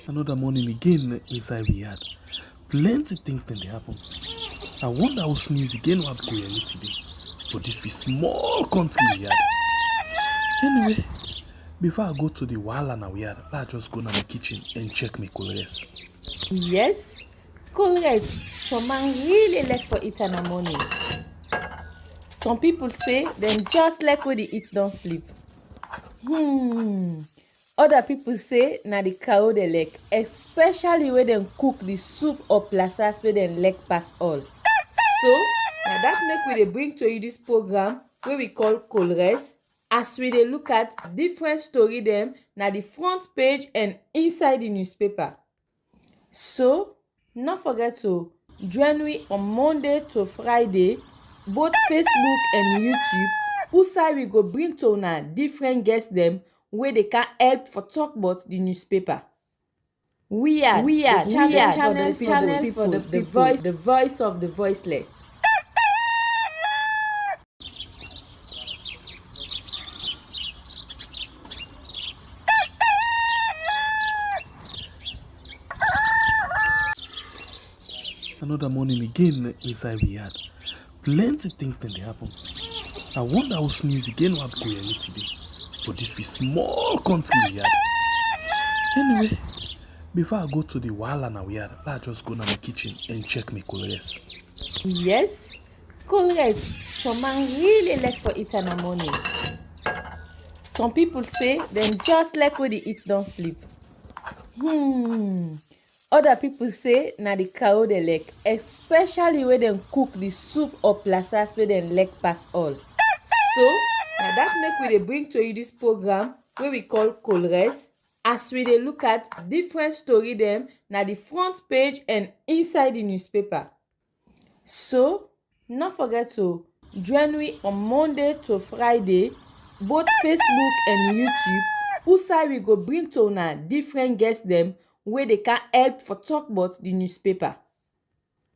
Another morning again inside we had plenty things then they happen. I wonder how sneeze again what go here today. But this be small country we had. Anyway, before I go to the wahala now we had, let's just go to my kitchen and check my colors. Yes, colors. Some man really like for eat in the morning. Some people say them just like when they eat don't sleep. Other people say na the cow they like, especially when them cook the soup or plasas where them like pass all. So now that make we dey bring to you this program wey we call Colres, as we dey look at different story them na the front page and inside the newspaper. So not forget to join me on Monday to Friday, both Facebook and YouTube, usai we go bring to una different guests them wey they can help for talk about the newspaper. We are channel for the voice of the voiceless. Another morning again inside we had plenty things then they happen. I wonder how sneeze again what go here today. But this be small country we had. Anyway, before I go to the wahala now we had, let's just go to my kitchen and check my colors. Yes, colors. Some man really like for eat in the morning. Some people say them just like when they eat don't sleep. Other people say na the cow they like, especially when them cook the soup or plasas where them like pass all. So now that make we dey bring to you this program wey we call Colres, as we dey look at different story them na the front page and inside the newspaper. So not forget to join me on Monday to Friday, both Facebook and YouTube, usai we go bring to una different guests them wey they can help for talk about the newspaper.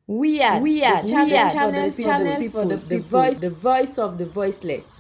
We are channel for the voice of the voiceless.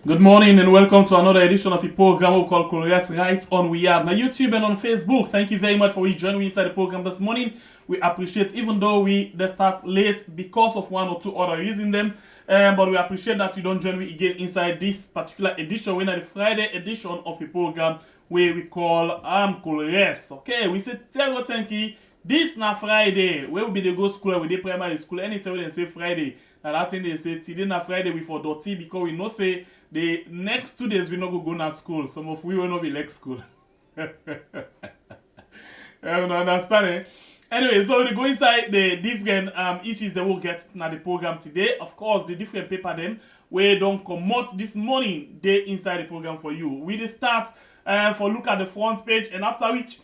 Good morning and welcome to another edition of the program we call Colores right on We Are. Now YouTube and on Facebook, thank you very much for joining me inside the program this morning. We appreciate, even though we start late because of one or two other reasons them, but we appreciate that you don't join me again inside this particular edition. We're the Friday edition of the program where we call Colores. Okay, we say thank you. This na Friday, where we be the go school with the primary school. Anytime they say Friday, now that thing they say today na Friday we for dirty because we know say the next 2 days we not go na school. Some of we will not be like school. You understand it? Anyway, so we go inside the different issues that we'll get na the program today. Of course, the different paper them where don't come out this morning, they inside the program for you. We dey start for look at the front page, and after which,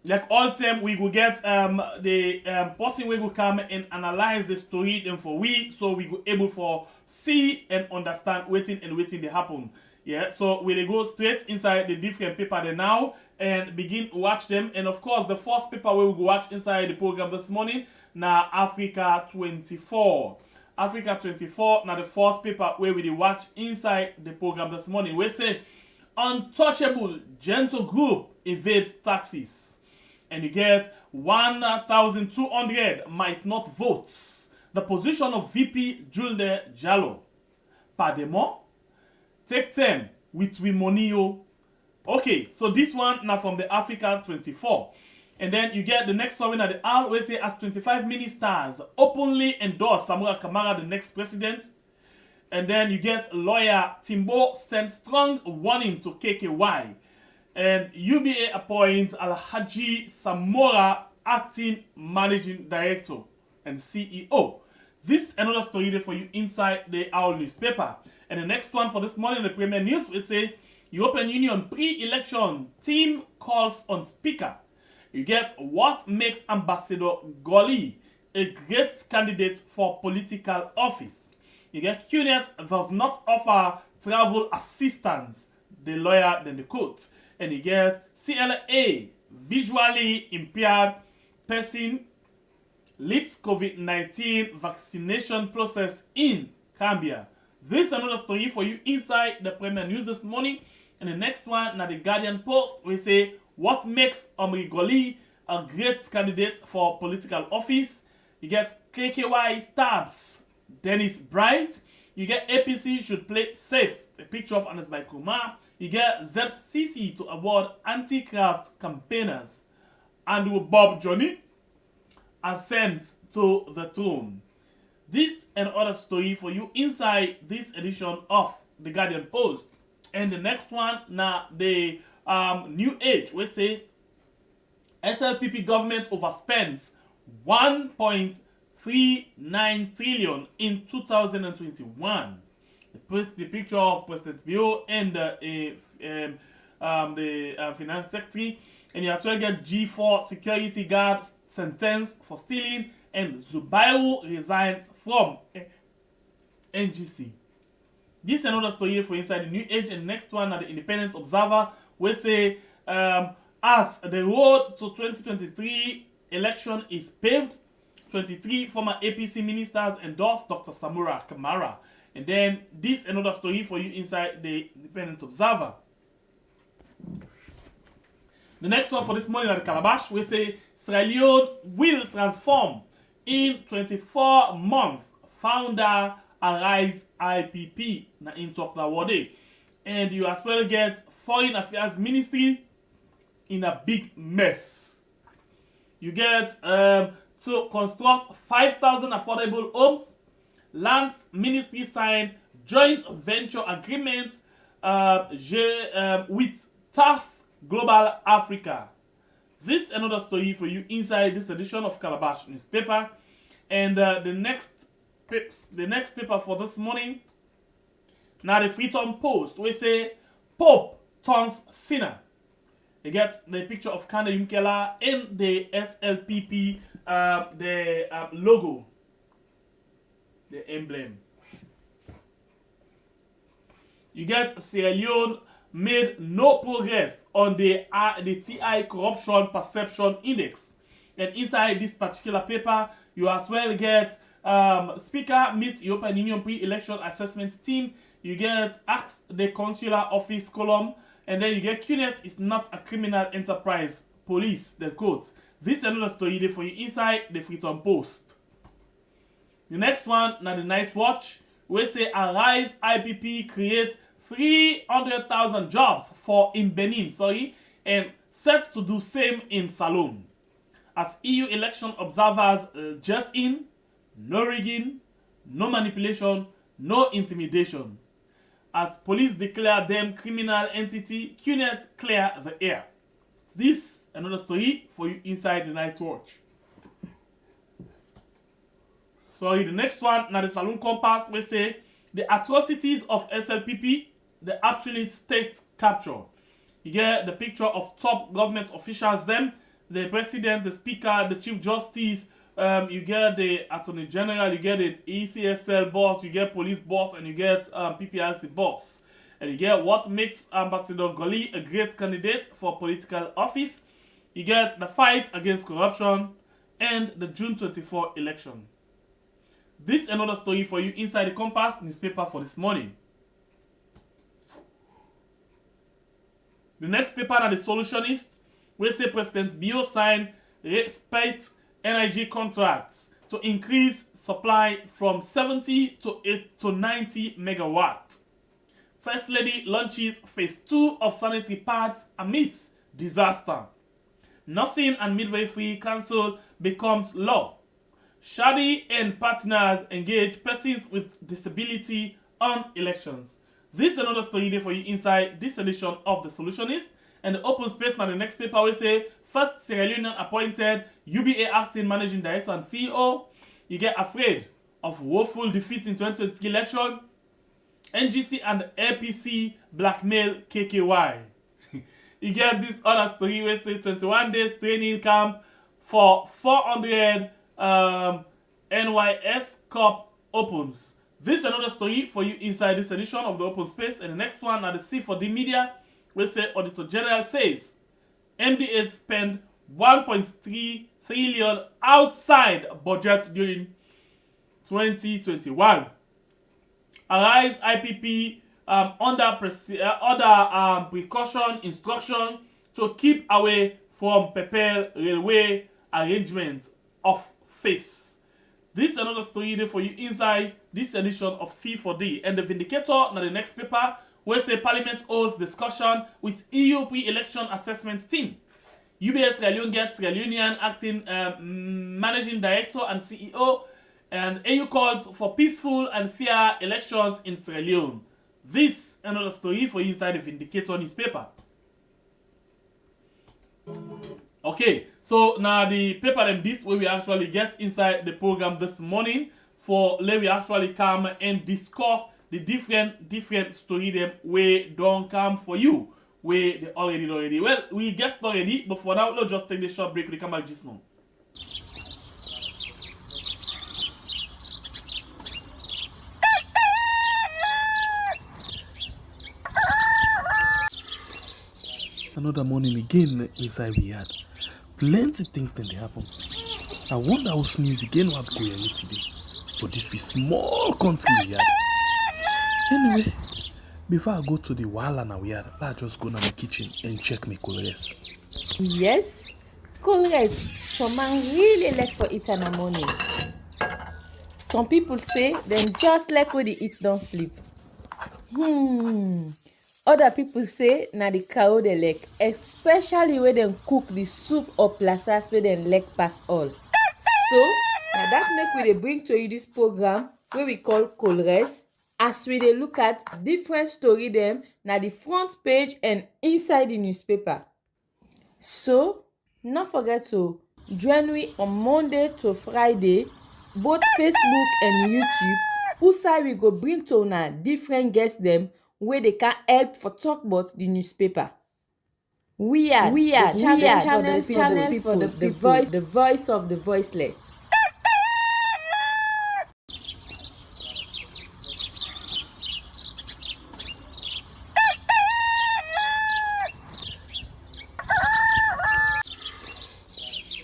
like all time, we will get the person we will come and analyze the story then for we, so we go able for see and understand waiting they happen. Yeah, so we dey go straight inside the different paper there now and begin watch them. And of course, the first paper we will go watch inside the program this morning na Africa 24. Africa 24 na the first paper where we dey watch inside the program this morning. We say untouchable gentle group evades taxes. And you get 1,200 might not vote. The position of VP Julde Jallo. Pademo, take them with we money yo. Okay, so this one now from the Africa 24. And then you get the next one at the ROSA as 25 ministers openly endorse Samura Kamara, the next president. And then you get lawyer Timbo sent strong warning to KKY. And UBA appoints Alhaji Samora acting managing director and CEO. This is another story there for you inside the Our newspaper. And the next one for this morning, the Premier News will say European Union pre-election team calls on speaker. You get what makes Ambassador Goli a great candidate for political office. You get QNet does not offer travel assistance, the lawyer then the court. And you get CLA, visually impaired person leads COVID-19 vaccination process in Gambia. This is another story for you inside the Premier News this morning. And the next one, now the Guardian Post, we say, what makes Omrigoli a great candidate for political office? You get KKY stabs Dennis Bright. You get APC should play safe. A picture of Anas by Kumar. You get ZCC to award anti-craft campaigners. Andrew Bob Johnny ascends to the throne. This and other story for you inside this edition of the Guardian Post. And the next one, now the New Age, we say SLPP government overspends 1.39 trillion in 2021. The picture of President Bio and the finance secretary, and you as well get G4 security guards sentenced for stealing, and Zubairu resigns from NGC. This is another story for inside the New Age, and next one at the Independent Observer, we say as the road to 2023 election is paved, 23 former APC ministers endorsed Dr. Samura Kamara. And then this is another story for you inside the Independent Observer. The next one for this morning at the Calabash, we say Sierra Leone will transform in 24 months. Founder Arise IPP na in talk na wode. And you as well get Foreign Affairs Ministry in a big mess. You get to construct 5,000 affordable homes. Lands Ministry signed joint venture agreement with TAF Global Africa. This is another story for you inside this edition of Calabash newspaper. And the next paper for this morning, now the Freetown Post, we say Pope turns sinner. You get the picture of Kanda Yunkela and the SLPP, the logo, the emblem. You get Sierra Leone made no progress on the TI Corruption Perception Index. And inside this particular paper, you as well get Speaker meets European Union pre-election assessment team. You get Ask the Consular Office column. And then you get QNet is not a criminal enterprise. Police, the quote. This is another story there for you inside the Freetown Post. The next one, now the Night Watch, we say Arise IPP creates 300,000 jobs in Benin, and set to do same in Salome. As EU election observers jet in, no rigging, no manipulation, no intimidation. As police declare them criminal entity, QNet clear the air. This another story for you inside the Night Watch. The next one, now the Saloon Compass, we say the atrocities of SLPP, the absolute state capture. You get the picture of top government officials, them, the president, the speaker, the chief justice, you get the attorney general, you get the ECSL boss, you get police boss, and you get PPRC boss. And you get what makes Ambassador Goli a great candidate for political office. You get the fight against corruption and the June 24 election. This is another story for you inside the Compass newspaper for this morning. The next paper are the Solutionist, where say President Bio signed respect energy contracts to increase supply from 70 to 90 megawatt. First Lady launches phase 2 of sanitary pads amidst disaster. Nursing and Midwifery Council becomes law. Shadi and partners engage persons with disability on elections. This is another story there for you inside this edition of The Solutionist. And the open space now the next paper will say first Sierra Leone appointed UBA acting managing director and CEO. You get afraid of woeful defeat in 2020 election. NGC and APC blackmail KKY. You get this other story where say 21 days training camp for 400 NYS Cup opens. This is another story for you inside this edition of the Open Space. And the next one at the C4D Media, we say Auditor General says MDA spend 1.3 trillion outside budget during 2021. arise IPP under precaution instruction to keep away from Pepel railway arrangement of face. This is another story there for you inside this edition of C4D. And the Vindicator, now the next paper, where say Parliament holds discussion with EU pre-election assessment team. UBS Sierra Leone gets Sierra Leonean acting managing director and CEO, and AU calls for peaceful and fair elections in Sierra Leone. This another story for you inside the Vindicator newspaper. Okay, so now the paper and this way we actually get inside the program this morning for let we actually come and discuss the different story them way don't come for you. Where they already. Well, we guessed already, but for now, let's just take the short break. We come back just now. Another morning again inside we had plenty things then they happen. I wonder how news again what go here today. But this be small country we had. Anyway, before I go to the wahala now we had, let's just go to my kitchen and check my colors. Yes, colors. Some man really like for eat in the morning. Some people say them just like when they eat don't sleep. Other people say na the cow they like, especially when they cook the soup or plasas where they like pass all. So now that make we dey bring to you this program where we call colors, as we dey look at different story them na the front page and inside the newspaper. So not forget to join me on Monday to Friday, both Facebook and YouTube. Usai we go bring to una different guests them where they can help for talk about the newspaper. We are channel for the voice of the voiceless.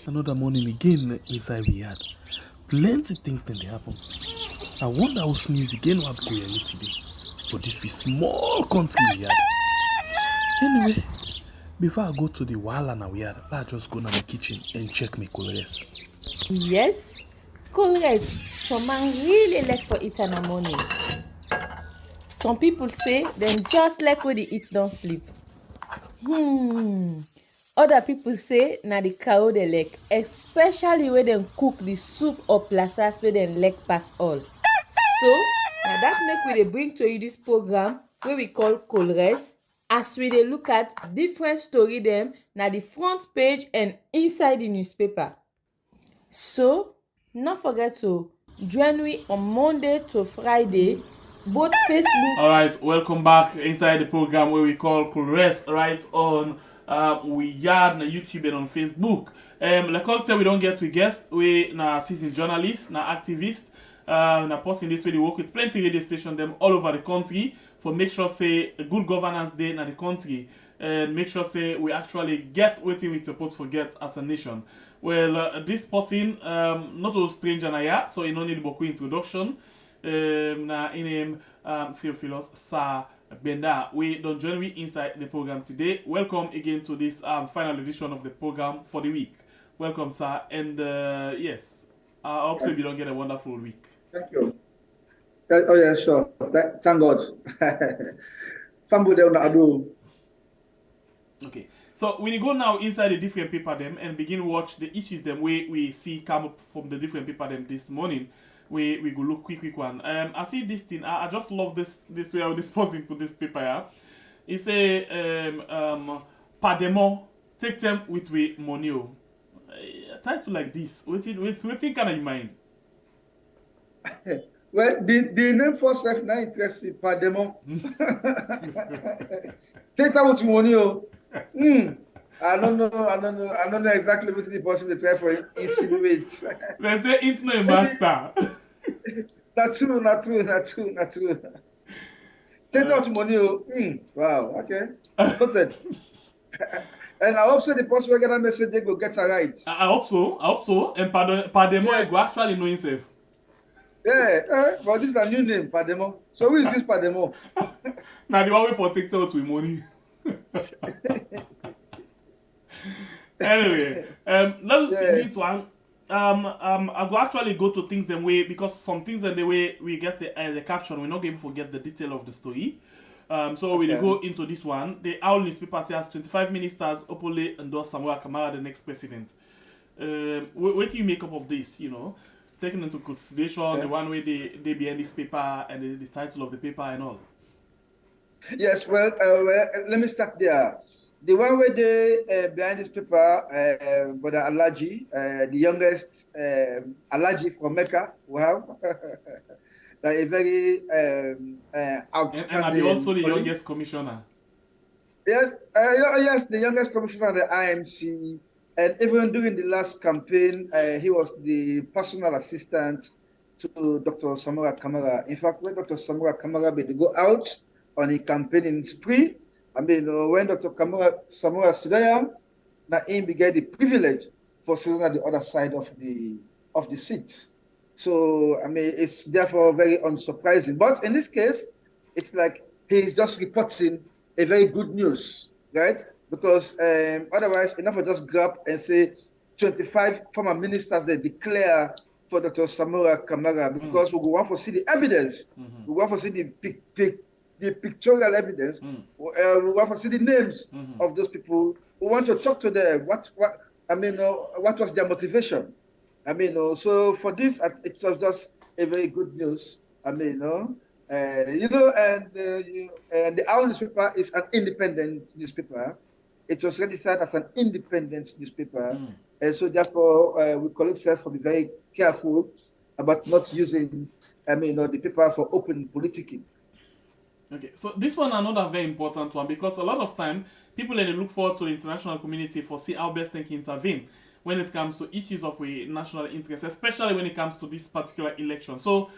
Another morning again inside we had plenty things then they happen. I wonder how news again what go here today. But this be small country we had. Anyway, before I go to the wahala now we had, let's just go to my kitchen and check my colors. Yes, colors. Some man really like for eat in the morning. Some people say them just like when they eat don't sleep. Other people say na the cow they like, especially when they cook the soup or plasas where they like pass all. So now that make we dey bring to you this program where we call colors, as we dey look at different story them na the front page and inside the newspaper. So not forget to join me on Monday to Friday, both Facebook. Alright, welcome back inside the program where we call colors right on we yard na YouTube and on Facebook. Like I tell we don't get we guest, we na seasoned journalist, na activist. Na person this way they work with plenty radio station them all over the country for make sure say a good governance day in the country and make sure say we actually get what we supposed to get as a nation. Well, this person not a stranger na ya, so you no need boku introduction. Na in him Theophilus Sa Benda. We don't join me inside the program today. Welcome again to this final edition of the program for the week. Welcome, sir, and yes, I hope so you don't get a wonderful week. Thank you. Oh yeah, sure. Thank God. Okay, so when you go now inside the different paper them and begin watch the issues them we see come up from the different paper them this morning, we go look quick one. I see this thing. I just love this way how this person put this paper here. It's a Pademo take them with we money. A title like this, what kind of in mind? Well, the name for self now interesting, Pademo. Take that with money. I don't know exactly what the person will try for insinuate. Let's say it's not a master. Not true. Take out money. Wow, okay. What's it? And I hope so the person will get a message they go get it right. I hope so. And Pademo go actually know himself. But this is a new name, Pademo. So who is this Pademo? Now the one way for TikTok with money. Anyway, let's see Yeah. this one. I go actually go to things the way because some things in the way we get the caption, we're not going to forget the detail of the story. So we Okay. go into this one. The Owl newspaper says 25 ministers openly endorse Samuel Kamara, the next president. What do you make up of this? You know, taking into consideration the one way they behind this paper and the title of the paper and all. Yes, well, let me start there. The one where they behind this paper, Brother Alaji, the youngest Alaji from Mecca, wow, like a very outstanding. And I'll be also the colleague. youngest commissioner. Yes, yes, the youngest commissioner of the IMC, and even during the last campaign, he was the personal assistant to Dr. Samura Kamara. In fact, when Dr. Samura Kamara made to go out on a campaigning spree, I mean, when Dr. Samura Sidaya, Naim began the privilege for sitting at the other side of the seat. So, I mean, it's therefore very unsurprising. But in this case, it's like he's just reporting a very good news, right? Because otherwise, enough of just grab and say 25 former ministers they declare for Dr. Samura Kamara because we want to see the evidence. We want to see the pictorial evidence. We want to see the names of those people. We want to talk to them. What was their motivation? I mean, so for this, it was just a very good news. I mean, and the Owl newspaper is an independent newspaper. It was registered as an independent newspaper, and so therefore we call ourselves to be very careful about not using, the paper for open politicking. Okay, so this one another very important one because a lot of time people they look forward to the international community for see how best they can intervene when it comes to issues of a national interest, especially when it comes to this particular election. So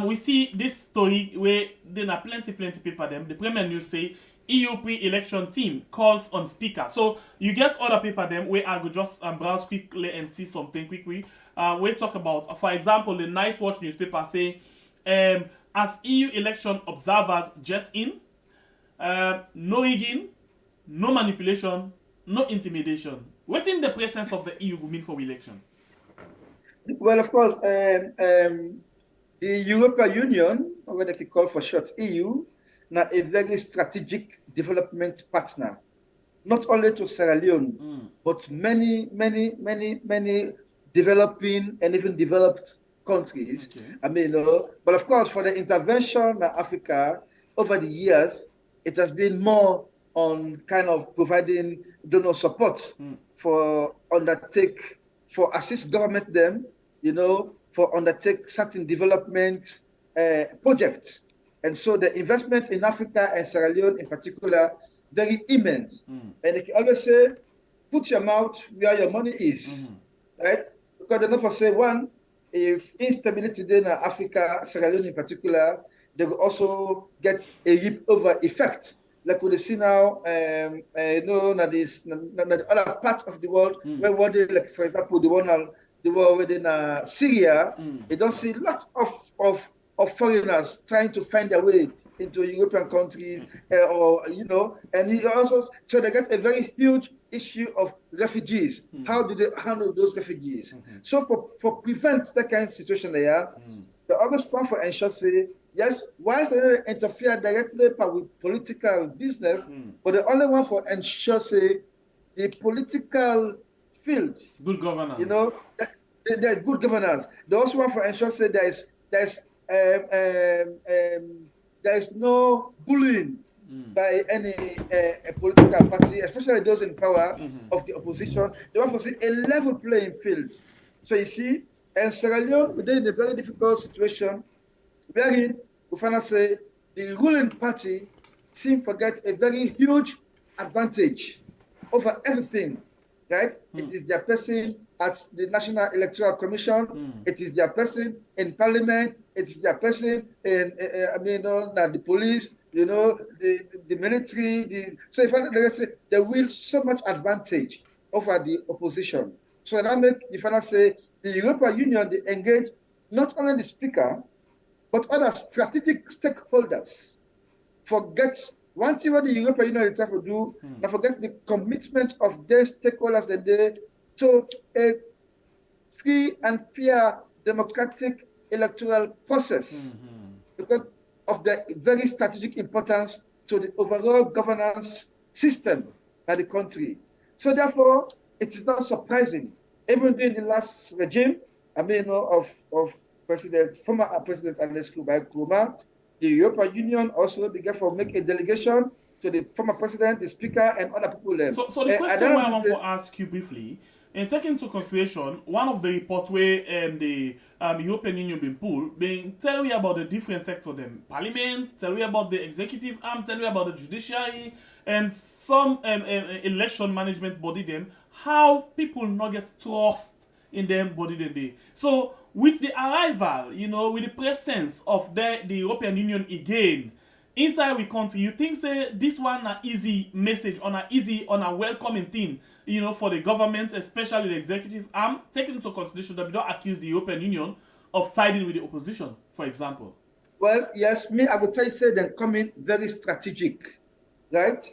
we see this story where there are plenty paper them. The Premier News say EU pre-election team calls on speaker. So you get other paper them where I go just browse quickly and see something quickly. We talk about, for example, the Night Watch newspaper say as EU election observers jet in, no rigging, no manipulation, no intimidation. What's in the presence of the EU will mean for election? Well, of course, the European Union, or what they call for short EU, now a very strategic development partner, not only to Sierra Leone, but many developing and even developed countries. Okay. But of course, for the intervention in Africa over the years, it has been more on kind of providing donor support for assist government them, for undertake certain development projects. And so the investments in Africa and Sierra Leone in particular, very immense. And they can always say, put your mouth where your money is, right? Because they never say, one, if instability in Africa, Sierra Leone in particular, they will also get a rip-over effect. Like we see now, the other part of the world, where they, like for example, the war within Syria, you don't see lots of foreigners trying to find their way into European countries, and he also, so they get a very huge issue of refugees. How do they handle those refugees? So for prevent that kind of situation there, they always plan for ensure say, yes, whilst they don't interfere directly with political business, but the only one for ensure say the political field, good governance. There's good governance. They also want for ensure say there's no bullying by any political party, especially those in power of the opposition. They want to see a level playing field. So you see, in Sierra Leone, we're in a very difficult situation wherein we finally say the ruling party seems to get a very huge advantage over everything, right? It is their person at the National Electoral Commission, it is their person in Parliament, it is their person in, the police, the military. So if I say they will so much advantage over the opposition. So that make the final say the European Union they engage not only the speaker, but other strategic stakeholders forget one thing what the European Union is trying to do, they forget the commitment of their stakeholders that they to a free and fair democratic electoral process because of the very strategic importance to the overall governance system of the country. So therefore, it is not surprising, even during the last regime, of former President Alex Nkrumah, the European Union also began to make a delegation to the former president, the speaker, and other people there. So the question I want to ask you briefly, and taking into consideration one of the reports where the European Union been pulled, being tell you about the different sectors, them parliament, tell you about the executive arm, tell you about the judiciary, and some election management body them, how people not get trust in them body than they. So with the arrival, with the presence of the European Union again inside we country, you think say this one an easy message on a welcoming thing, for the government, especially the executive arm, taking into consideration that we don't accuse the European Union of siding with the opposition, for example? Well, yes, I would try to say they're coming very strategic, right?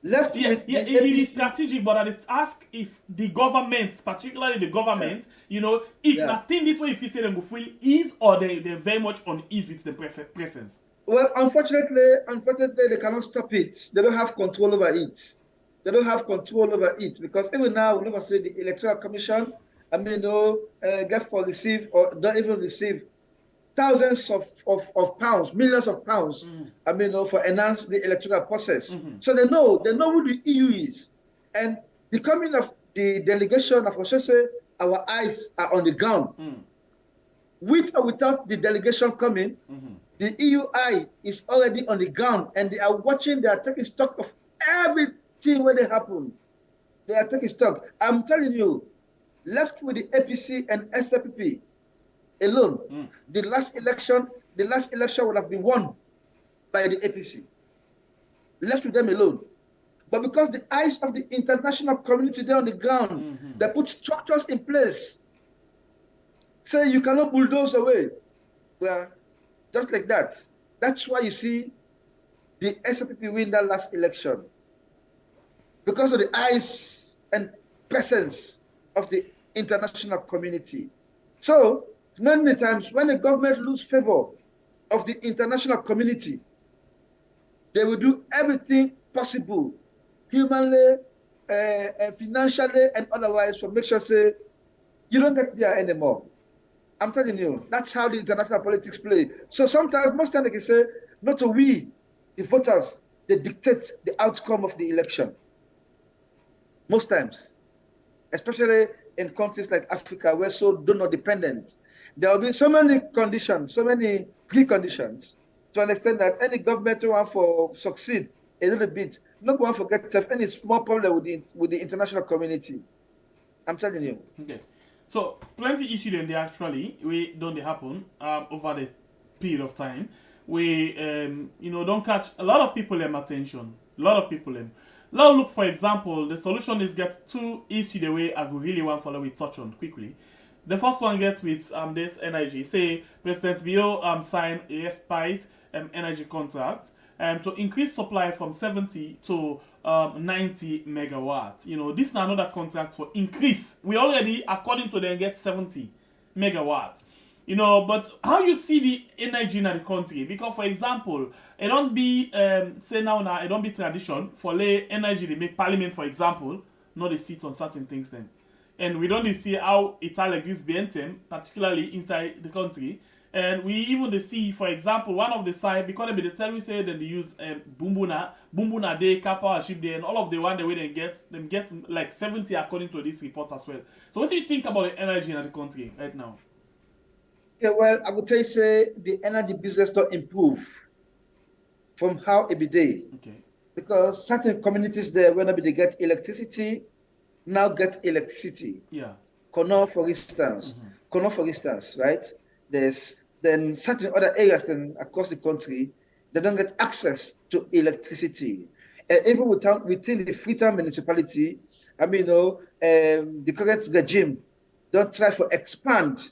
Left with it is strategic, but I ask if the government, particularly the government, if nothing this way, if you say them go free ease or they're very much on ease with the presence. Well, unfortunately, they cannot stop it. They don't have control over it. They don't have control over it because even now, we never say the Electoral Commission, get for receive or don't even receive thousands of pounds, millions of pounds, for enhance the electoral process. So they know who the EU is. And the coming of the delegation of Oshese, our eyes are on the ground. With or without the delegation coming, the EU eye is already on the ground and they are watching, they are taking stock of everything when they happen. They are taking stock. I'm telling you, left with the APC and SLPP, alone, the last election would have been won by the APC. Left with them alone. But because the eyes of the international community there on the ground, they put structures in place. Say you cannot bulldoze away. Well, just like that. That's why you see the SLPP win that last election. Because of the eyes and presence of the international community. So, many times when the government lose favor of the international community, they will do everything possible, humanly, financially, and otherwise, to make sure say you don't get there anymore. I'm telling you, that's how the international politics play. So sometimes, most times, they can say, not to we, the voters, they dictate the outcome of the election. Most times, especially in countries like Africa, we're so donor dependent. There will be so many conditions, so many preconditions to understand that any government want for succeed a little bit, not going to forget any small problem with the international community. I'm telling you. Okay. So plenty issues then they actually don't happen over the period of time. We don't catch a lot of people attention. A lot of people Now look, for example, the solution is get two issues the way I would really want to follow we touch on quickly. The first one gets with this energy. Say President Bio signed a respite energy contract to increase supply from 70 to 90 megawatts. This is another contract for increase. We already, according to them, get 70 megawatts. But how you see the energy in the country? Because, for example, it don't be, it don't be tradition for lay energy to make parliament, for example, not a seat on certain things then. And we don't see how it's like this BNTM, particularly inside the country. And we even see, for example, one of the side, because they tell we say that they use Bumbuna Day, Kappa Ship Day, and all of the one the way they get like 70 according to this report as well. So what do you think about the energy in the country right now? Yeah, well, I would say the energy business don't improve from how it be day. Okay. Because certain communities there, whenever they get electricity, now get electricity. Yeah. Kono, for instance. Kono, for instance, right? There's then certain other areas across the country, they don't get access to electricity. Even within the Freetown municipality, the current regime don't try to expand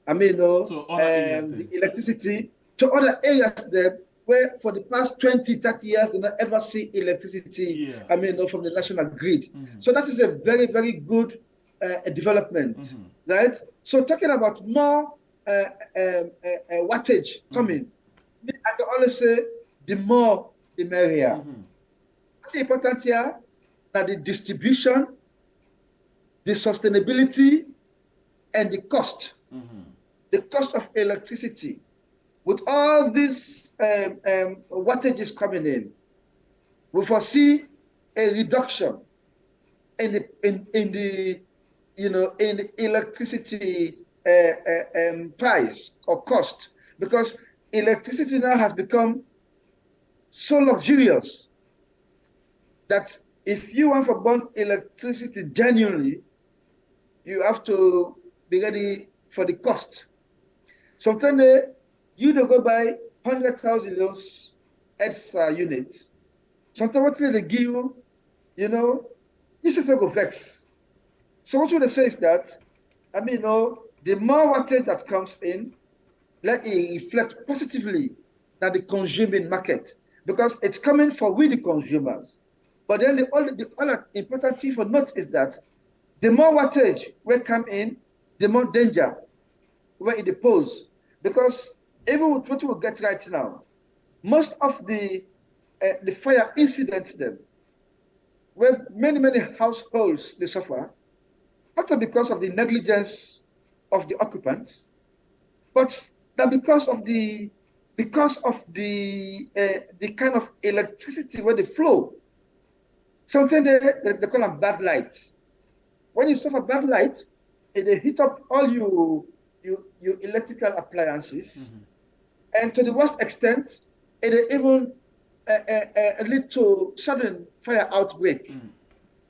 the electricity to other areas there where for the past 20, 30 years, they don't ever see electricity, from the national grid. So that is a very, very good development, right? So talking about more wattage coming, I can always say the more, the merrier. What's important here that the distribution, the sustainability, and the cost of electricity, with all these wattages coming in, we foresee a reduction in the electricity price or cost, because electricity now has become so luxurious that if you want to burn electricity genuinely, you have to be ready for the cost. Sometimes you don't go buy 100,000 those extra units. Sometimes what they give you, you just go vex. So what they say is that, the more wattage that comes in, let it reflect positively that the consuming market, because it's coming for we the consumers. But then the other important thing for note is that the more wattage will come in, the more danger where it pose. Because even with what we get right now, most of the fire incidents them, where many households they suffer, not because of the negligence of the occupants, but that because of the kind of electricity where they flow. Sometimes they call them bad lights. When you suffer bad light, they hit up all your electrical appliances, and to the worst extent, it even lead to sudden fire outbreak.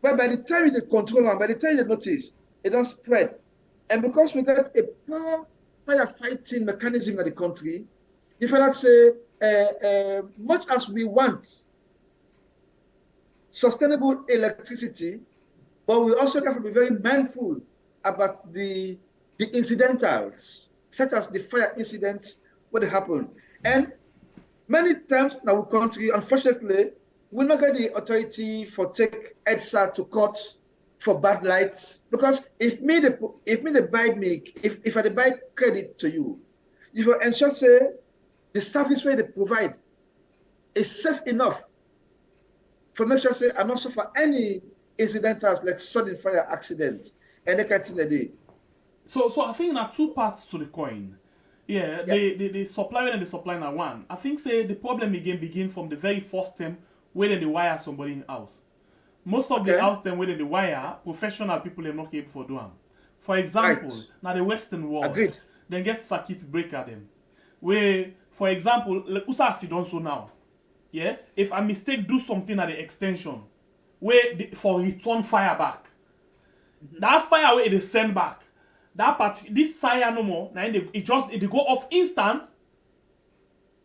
But by the time they control them, by the time they notice, it don't spread. And because we got a poor firefighting mechanism in the country, if I not say, much as we want sustainable electricity, but we also have to be very mindful about the incidentals, such as the fire incidents, what happen. And many times in our country, unfortunately, we not get the authority for take EDSA to court for bad lights, because if I buy credit to you, if you ensure say the service where they provide is safe enough for make sure say I not suffer any incidentals like sudden fire accident and they can the day. So I think there are two parts to the coin. Yeah, the supplier and the supply are one. I think say the problem again begin from the very first time where they wire somebody in house. Most of the house them where they wire, professional people are not able to do them. For example, now the Western world, they get circuit breaker them. Where, for example, like Usa don't so now. Yeah, if a mistake do something at the extension, where for return fire back, that fire where they send back, that part this fire no more. Now it go off instant.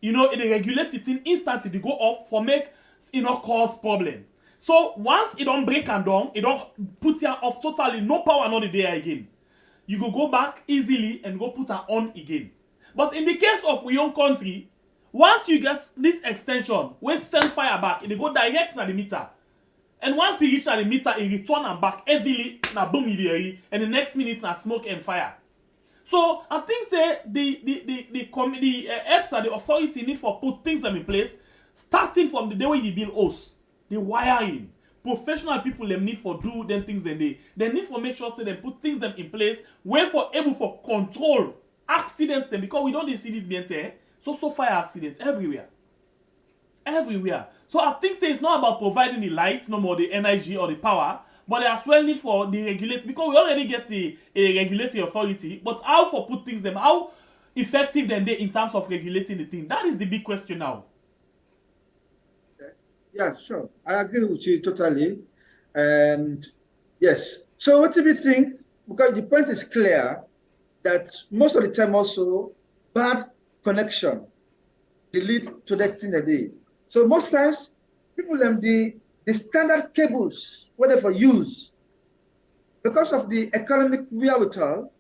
It regulate it in instant. It go off for make not cause problem. So once it don't break and down, it don't put you off totally. No power not there again. You go back easily and go put her on again. But in the case of we own country, once you get this extension, we send fire back, it go direct to the meter. And once it reach the meter, it return and back heavily, na boom and the next minute na smoke and fire. So I think say the EDSA, the authority need for put things them in place, starting from the day when you build house, the wiring. Professional people them need for do them things and they need for make sure say them put things them in place where for able for control accidents them, because we don't see this bien so fire accidents everywhere. So I think say it's not about providing the light, no more the energy or the power, but they as well need for the regulate, because we already get the regulatory authority, but how for put things them, how effective then they in terms of regulating the thing? That is the big question now. Yeah, sure. I agree with you totally. And yes. So what do you think? Because the point is clear that most of the time also bad connection they lead to that thing that they. So most times people them the standard cables whatever use because of the economic wherewithal,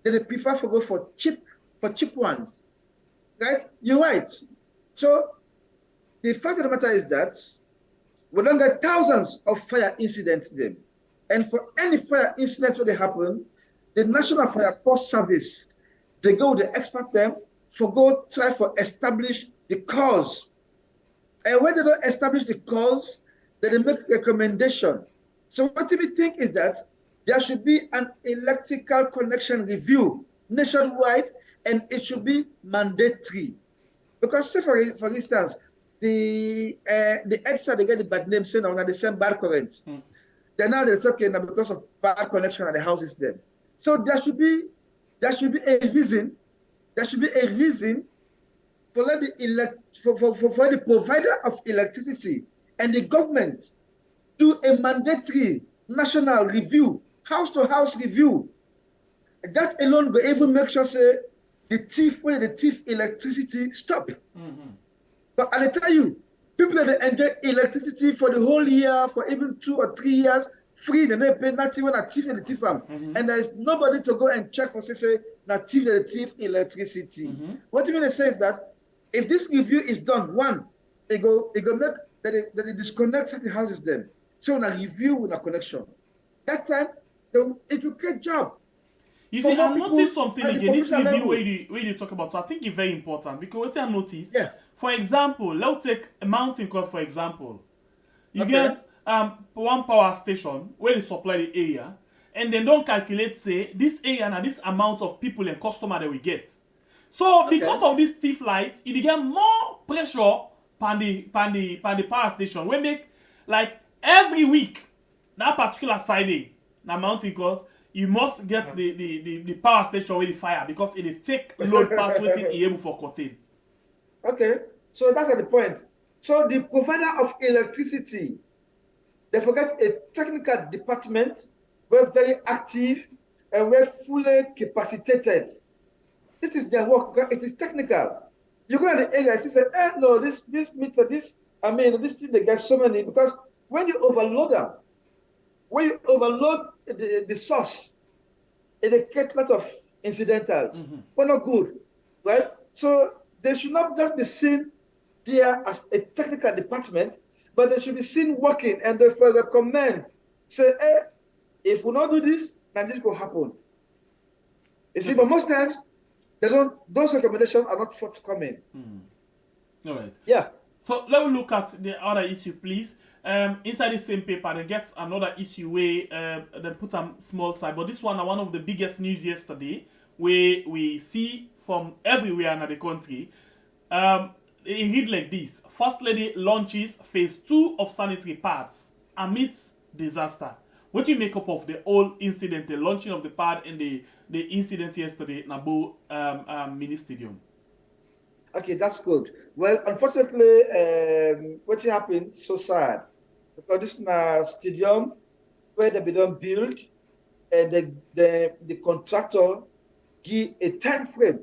they prefer to go for cheap ones. right? You're right. So the fact of the matter is that we don't get thousands of fire incidents then. And for any fire incident that happen, the National Fire Force Service, they go, they expert them, for go try for establish the cause. And when they don't establish the cause, then they make recommendation. So what we think is that there should be an electrical connection review nationwide, and it should be mandatory. Because say for instance, the EDSA, they get the bad name saying on the same bad current. Then now they say, okay, now because of bad connection at the houses then. So there should be a reason, for the provider of electricity and the government do a mandatory national review, house to house review. That alone will even make sure say the thief electricity stop. But I tell you, people that enjoy electricity for the whole year, for even 2 or 3 years, free, they don't pay nothing when a thief and the thief and there's nobody to go and check for say not thief the thief electricity. What you mean to say is that if this review is done, one, it go make that it disconnects the houses then. So when a review with a connection, that time it will create job. You see, I noticed something again. This review where you talk about, so I think it's very important because what I notice, for example, let's take a mountain court, for example. You get one power station where they supply the area, and then don't calculate, say, this area and this amount of people and customer that we get. So because of this thief light, you get more pressure on the power station. We make like every week that particular side na mountain court, you must get the power station with the fire because it take load pass waiting able for contain. Okay, so that's at the point. So the provider of electricity, they forget a technical department. We're very active and we're fully capacitated. This is their work. It is technical. You go in the area and say, no, this meter, this thing, they get so many, because when you overload them, when you overload the source, it creates lots of incidentals. But not good, right? So they should not just be seen there as a technical department, but they should be seen working, and they recommend, say, if we not do this, then this will happen. You see, but most times, those recommendations are not forthcoming. All right. Yeah. So let me look at the other issue, please. Inside the same paper, they get another issue where they put some small side, but this one is one of the biggest news yesterday, where we see from everywhere in the country. It read like this: First Lady launches phase 2 of sanitary pads amidst disaster. What do you make up of the whole incident, the launching of the pad and the incident yesterday in Nabo mini stadium? Okay, that's good. Well, unfortunately, what happened so sad, because this is a stadium where they don't build, and the contractor give a time frame,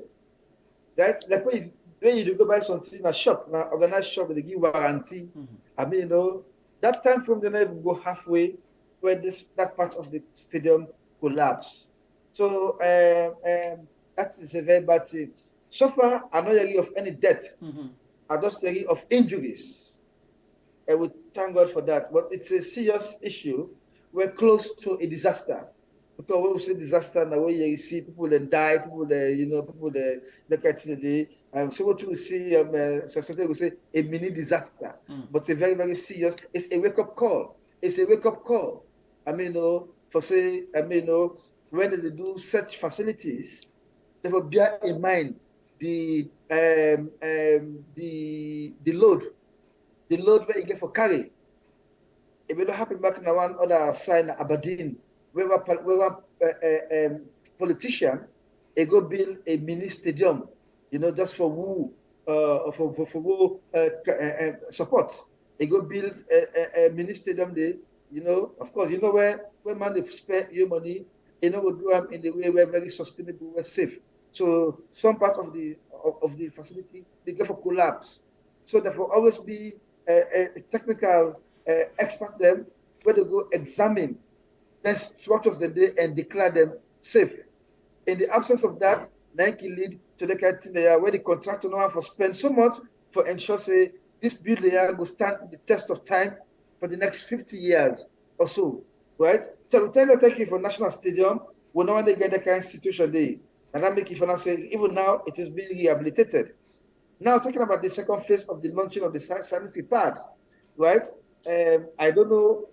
right? Like when you go buy something in a shop, in an organized shop, they give warranty. That time frame, they never even go halfway where that part of the stadium collapsed. So that is a very bad thing. So far, I'm not hearing of any death. I'm just hearing of injuries. I would thank God for that. But it's a serious issue. We're close to a disaster. Because when we say disaster, now you see people that die, people that, people that get in the day. So what you see, society will say a mini disaster. But it's very, very serious. It's a wake-up call. It's a wake-up call. when they do such facilities, they will bear in mind the load where you get for carry. It will not happen back in one other side, Aberdeen, where politician they go build a mini stadium, just for support. They go build a mini stadium there. Of course, where man they spend your money, will do them in the way where very sustainable, where safe. So some part of the facility they go for collapse. So therefore, always be a technical expert them where they go examine then structures the day and declare them safe. In the absence of that, then can lead to the kind thing there where the contractor no have for spend so much for ensure say this building there will stand the test of time for the next 50 years or so, right? So we tell you thank you for National Stadium, we don't want to get that kind of situation there. And that make it for say even now it is being rehabilitated. Now talking about the second phase of the launching of the sanitary pad, right? I don't know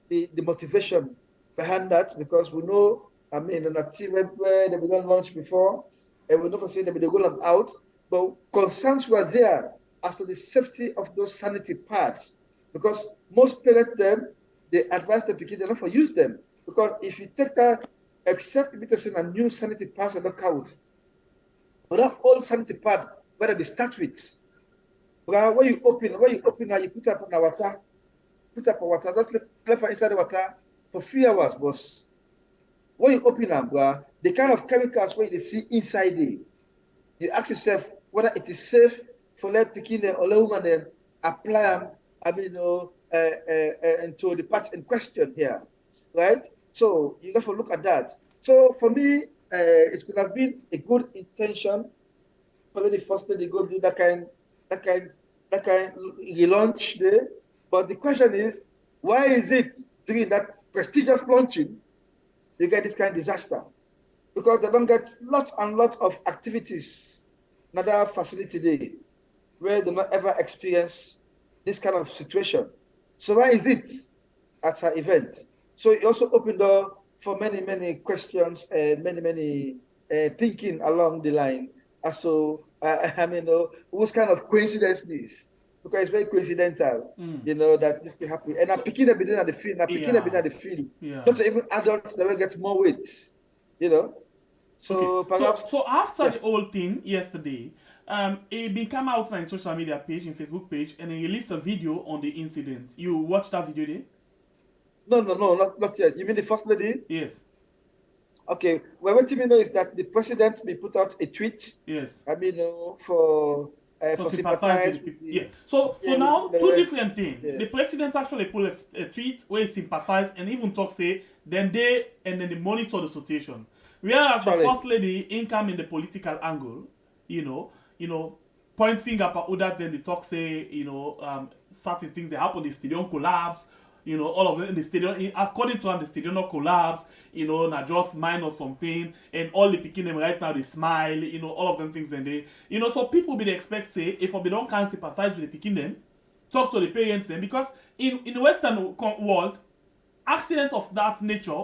the motivation behind that because we know, I mean, on a team where they done launch before, and we know for saying that they go them out, but concerns were there as to the safety of those sanitary pads because most parents them they advise the kids not for use them because if you take that, except if it's in a new sanitary pads that don't count, but that old sanitary pad where they start with, but when you open now, you put up on the water, just left inside the water for 3 hours, boss. When you open them, the kind of chemicals where you see inside it, you ask yourself whether it is safe for let picking or let woman them apply them, I mean, into the part in question here, right? So you have to look at that. So for me, it could have been a good intention for the first day they go do that kind relaunch there. But the question is, why is it during that prestigious launching you get this kind of disaster? Because they don't get lot and lot of activities, another facility there, where they not ever experience this kind of situation. So why is it at her event? So it also opened door for many questions and many thinking along the line as to I mean, whose kind of coincidence this? Because it's very coincidental, that this can happen. And I'm picking up at the field. Not even adults never get more weight, So okay. perhaps. So after the whole thing yesterday, it became outside in social media page, in Facebook page, and he released a video on the incident. You watched that video there? No, not yet. You mean the first lady? Yes. Okay. Well, what you know is that the president may put out a tweet. Yes. I mean, for sympathize with the, yeah. So now two different things. Yes. The president actually put a tweet where he sympathized and even talk say then they monitor the situation. Whereas the first lady income in the political angle, point finger at other then they talk say, certain things that happen, the stadium collapse, all of them in the stadium, according to them, the stadium not collapse, not just minus something, and all the picking them right now, they smile, all of them things, and they, so people be expect, say, if we don't can sympathize with the picking them, talk to the parents then, because in the Western world, accidents of that nature,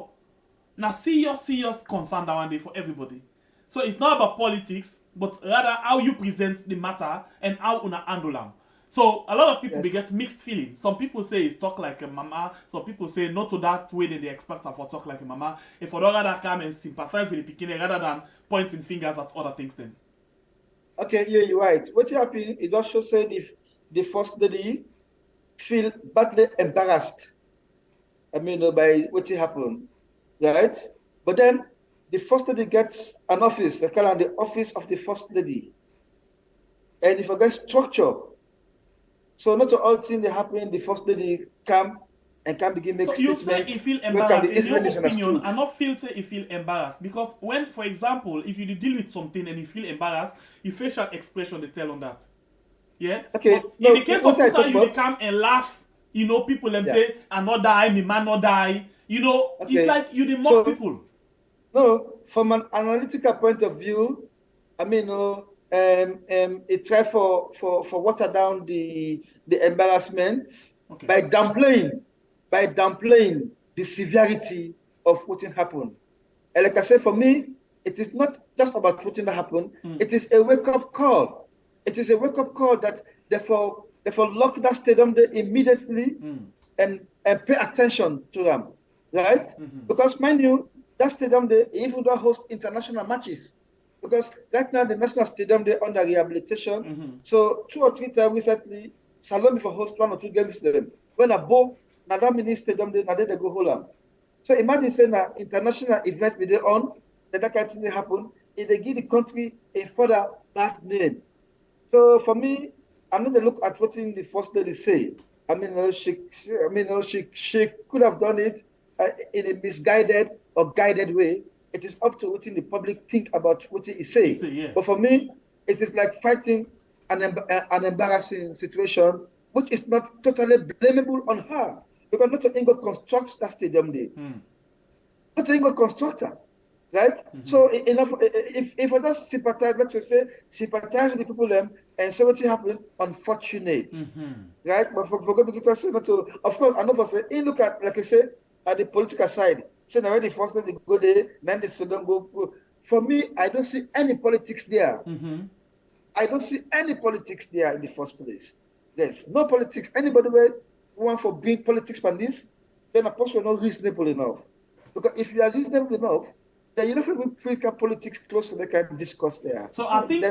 now serious concern that one day for everybody. So it's not about politics, but rather how you present the matter and how you handle them. So a lot of people they get mixed feelings. Some people say it's talk like a mama. Some people say not to that way that they expect her for talk like a mama. If I don't rather come and sympathize with the beginning rather than pointing fingers at other things then. Okay, yeah, you're right. What happened, it also said if the first lady feel badly embarrassed, by what happened, right? But then the first lady gets an office, they call it the office of the first lady. And if I get structure, so not all things that happen, the first lady come and can begin make statement. So you say you feel embarrassed. In your opinion, I not feel say you feel embarrassed because when, for example, if you deal with something and you feel embarrassed, your facial expression they tell on that. Yeah. Okay. But in the case of Musa, you come and laugh. People them say, "I not die, me man not die." Okay. It's like you mock people. No, from an analytical point of view, it try for water down the embarrassment by downplaying the severity of what happened. And like I said, for me, it is not just about what happened. It is a wake-up call. It is a wake-up call that therefore lock that stadium there immediately and pay attention to them, right? Because mind you, that stadium there even though host international matches. Because right now the national stadium they're under rehabilitation. So 2 or 3 times recently, Salome for host 1 or 2 games them. When above that mini stadium they go hold on. So imagine saying that international event with their on, that kind of thing happen, if they give the country a further bad name. So for me, I'm going to look at what the first lady say. She could have done it in a misguided or guided way. it is up to what the public think about what he say. Yeah. But for me, it is like fighting an embarrassing situation, which is not totally blamable on her. Because not to construct that stadium there. Not to constructor. Right? So enough if I just sympathize, let's just say sympathize with the people and say what happened, unfortunate. Right? But for government to say not to, of course, I know for say, look at, like I say, at the political side. So now the first they go there, then the don't go. For me, I don't see any politics there. I don't see any politics there in the first place. There's no politics. Anybody want for being politics on this, then a person not reasonable enough. Because if you are reasonable enough, then you don't feel politics close to the kind of discourse there. So I think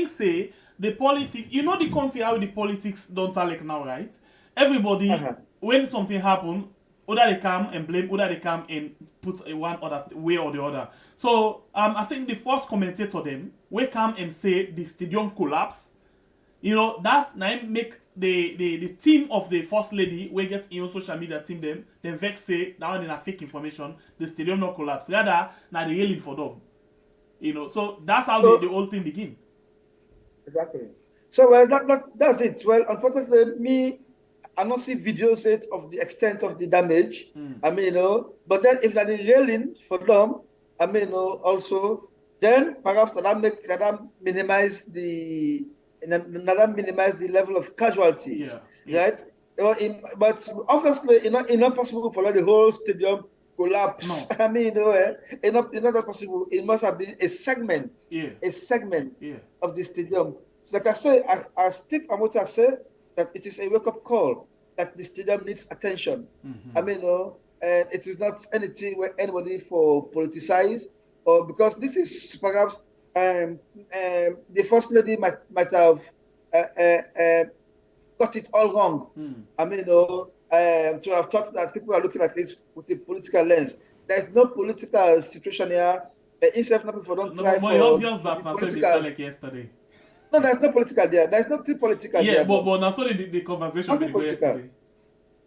say the politics, you know the country how the politics don't like now, right? Everybody when something happen, either they come and blame, either they come and put one other way or the other. So I think the first commentator them will come and say the stadium collapse. You know, that now make the team of the first lady we get in social media team them vex say that one in a fake information, the stadium not collapse. Rather, now the yelling for them. You know, so that's how the whole thing begin. Exactly. So that's it. Well, unfortunately, I don't see videos yet of the extent of the damage. I mean, but then if that is yelling for them, I mean, also, then perhaps that minimize the level of casualties, right? But obviously, it's not possible for the whole stadium collapse. No. I mean, it's not possible. It must have been a segment of the stadium. So like I say, I stick on what I say, that it is a wake-up call, that the stadium needs attention. I mean, and it is not anything where anybody for politicize, or because this is perhaps the first lady might have got it all wrong. I mean, to have thought that people are looking at it with a political lens. There's no political situation here. Instead of people don't try for obvious that political. Like yesterday. No, there's no political there. There's nothing political there. Yeah, but now so the conversation with yesterday.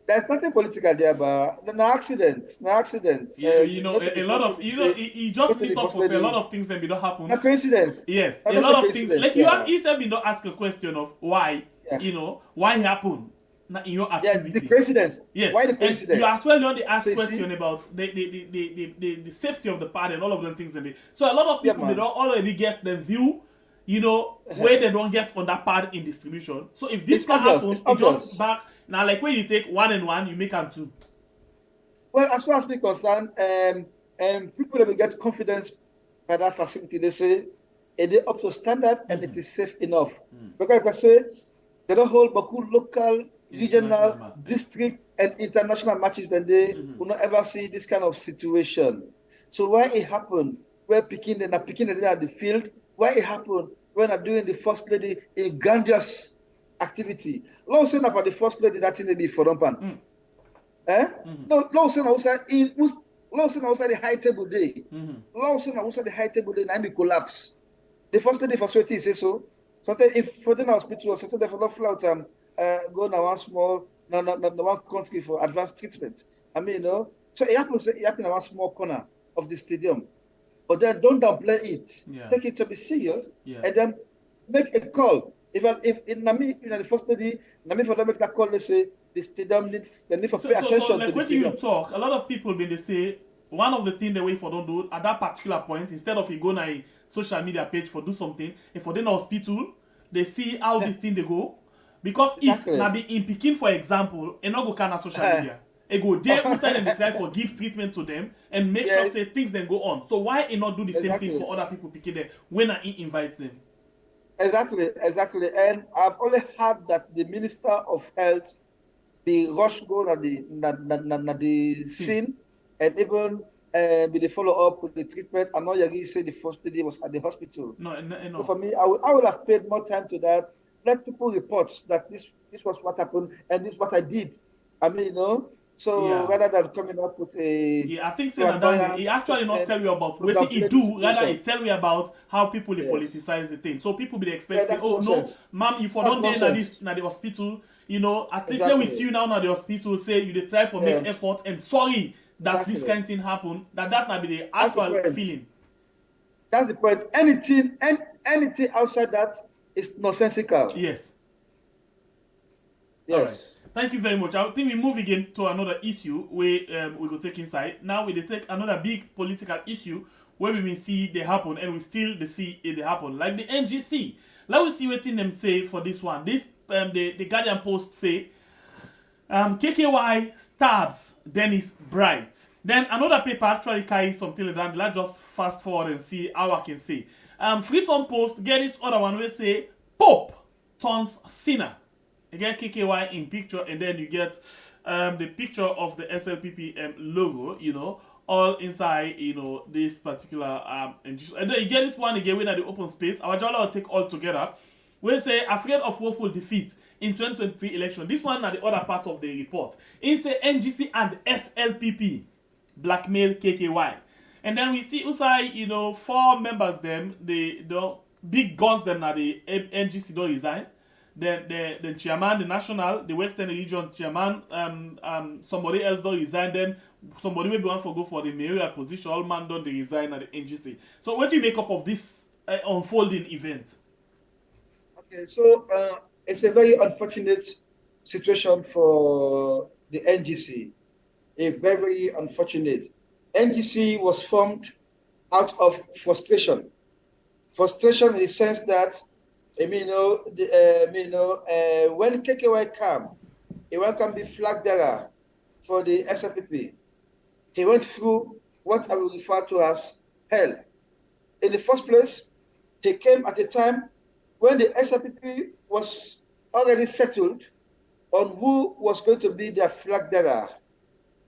There's nothing political there, but no accident. Yeah, a lot of you just meet up for a lot of things that don't happen. No coincidence. Yes, a lot of things. Like you said, you don't ask a question of why. Why it happened in your activity. Yeah, the coincidence. Yes. Why the coincidence? And you as well don't ask question about the safety of the pad and all of them things. So a lot of people they don't already get the view. Where they don't get on that part in distribution. So if this can happen, it just back now. Like when you take 1 and 1, you make them 2. Well, as far as me concerned, people that will get confidence by that facility, they say it is up to standard and it is safe enough. Because like I say, they don't hold Baku local, regional, district, and international matches, then they will not ever see this kind of situation. So why it happened, where picking at the field, why it happened when I'm doing the first lady a grandiose activity. Long saying about the first lady that in the for Rompan. No, long saying I was the high table day. Long saying I was the high table day and I collapse. The first lady for sweaty say so. Sometimes if for the hospital, sometimes they for not flout go now one small one country for advanced treatment. I mean, so it happens in one small corner of the stadium. But then don't downplay it. Take it to be serious, and then make a call. If in the first lady, Nami for them make that call, they say the stadium needs to pay attention so like to the when stadium. you talk, a lot of people when they say one of the things they wait for don't do at that particular point, instead of you go on a social media page for do something, if for them hospital, they see how this thing they go. Because if now be in Peking, for example, and not go kind of social media. It go there inside and they try for give treatment to them and make sure say things then go on. So why not do the same thing for other people picking them when I invite them? Exactly. And I've only heard that the Minister of Health be rush go at the scene and even be the follow up with the treatment. I know Yagi said the first lady was at the hospital. No. So for me, I would have paid more time to that. Let people report that this was what happened and this is what I did. I mean, So rather than coming up with a I think he actually not tell you about what he do, rather he tell you about how people politicize the thing. So people be expecting, no, ma'am, if you don't there na the hospital, at least when we see you now at the hospital, say you try for make effort and sorry, that this Exactly. kind of thing happen, that might be the That's the actual point. feeling. That's the point. Anything outside that is nonsensical. Yes. Yes. All right. Thank you very much. I think we move again to another issue where we go take inside. Now we dey take another big political issue where we will see they happen and we still they see it they happen. Like the NGC. Let us see what them say for this one. This the Guardian Post say KKY stabs Dennis Bright. Then another paper actually carries something like that. Let's just fast forward and see how I can say. Freedom Post get this other one where say Pope turns sinner. You get KKY in picture, and then you get the picture of the SLPP logo, you know, all inside, you know, this particular and then you get this one again when at the open space. Our journal will take all together. We say afraid of woeful defeat in 2023 election. This one are the other part of the report. It's a NGC and SLPP blackmail KKY, and then we see inside, you know, 4 members them the big guns them now the NGC don't resign. The chairman, the national, the Western region chairman, somebody else don't resign. Then somebody maybe want to go for the mayoral position. All man don't they resign at the NGC. So what do you make up of this unfolding event? Okay, so it's a very unfortunate situation for the NGC. A very unfortunate. NGC was formed out of frustration. Frustration in the sense that, when KKY came, he welcomed the flag bearer for the SLPP. He went through what I will refer to as hell. In the first place, he came at a time when the SLPP was already settled on who was going to be their flag bearer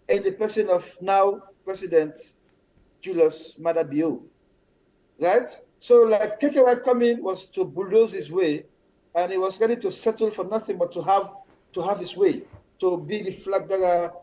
in the person of now President Julius Maada Bio. Right? So like KKY coming was to bulldoze his way, and he was ready to settle for nothing but to have his way, to be the flag bearer